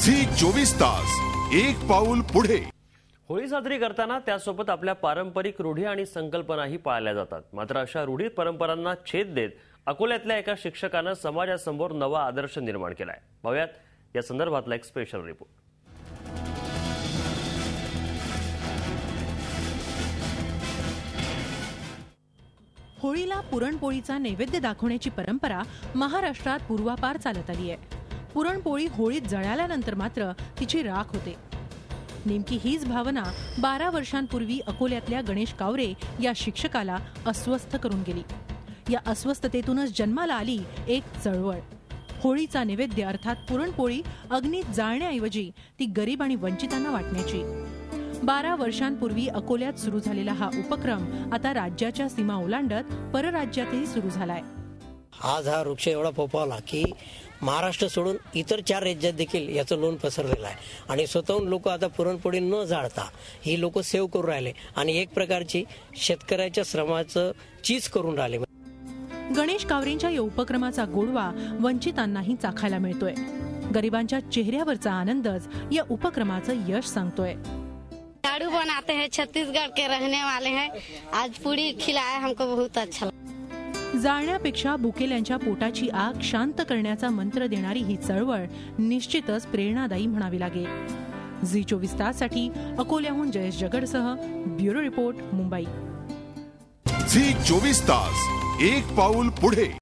Zee 24 तास एक पाऊल पुढे। होळी साजरी करताना त्यासोबत आपल्या पारंपरिक रूढी आणि संकल्पनाही पाळल्या जातात। मात्र अशा रूढी परंपरांना छेद देत अकोल्यातल्या एका शिक्षकानं समाजासमोर नवा आदर्श निर्माण केलाय। पाहूयात या संदर्भातला एक स्पेशल रिपोर्ट। होळीला पुरणपोळीचा नैवेद्य दाखवण्याची परंपरा महाराष्ट्रात पूर्वापार चालत आली आहे। पुरणपोळी होळीत जळाल्यानंतर मात्र तिची राख होते। नेमकी हीच भावना 12 वर्षांपूर्वी अकोल्यातल्या गणेश कावरे या शिक्षकाला अस्वस्थ करून गेली। या अस्वस्थतेतूनच जन्माला आली एक चळवळ। होळीचा नैवेद्य अर्थात पुरणपोळी अग्नीत जाळण्याऐवजी ती गरीब आणि वंचितांना वाटण्याची। 12 वर्षांपूर्वी अकोल्यात सुरू झालेला हा उपक्रम आता राज्याच्या सीमा ओलांडत परराज्यातही सुरू झालाय। आज हा वृक्ष एवढा फोफावला की महाराष्ट्र सोडून इतर 4 राज्यात देखील याचं लोण पसरलेलं आहे आणि स्वतःहून लोक आता पुरणपोळी न जाळता ही लोक सेव्ह करून राहिले आणि एक प्रकारची शेतकऱ्याच्या श्रमाचं चीज करून राहिले। गणेश कावरेंच्या या उपक्रमाचा गोडवा वंचितांनाही चाखायला मिळतोय। गरिबांच्या चेहऱ्यावरचा आनंदच या उपक्रमाचं यश सांगतोय। लाडू बनाते हैं, छत्तीसगढ़ के रहने वाले हैं, आज पूरी खिलाया हमको बहुत अच्छा। जाळण्यापेक्षा बुकेल्यांच्या पोटाची आग शांत करण्याचा मंत्र देणारी ही चळवळ निश्चितच प्रेरणादायी म्हणावी लागेल। झी 24 ताससाठी अकोल्याहून जयेश जगडसह ब्युरो रिपोर्ट, मुंबई। झी 24 तास एक पाऊल पुढे।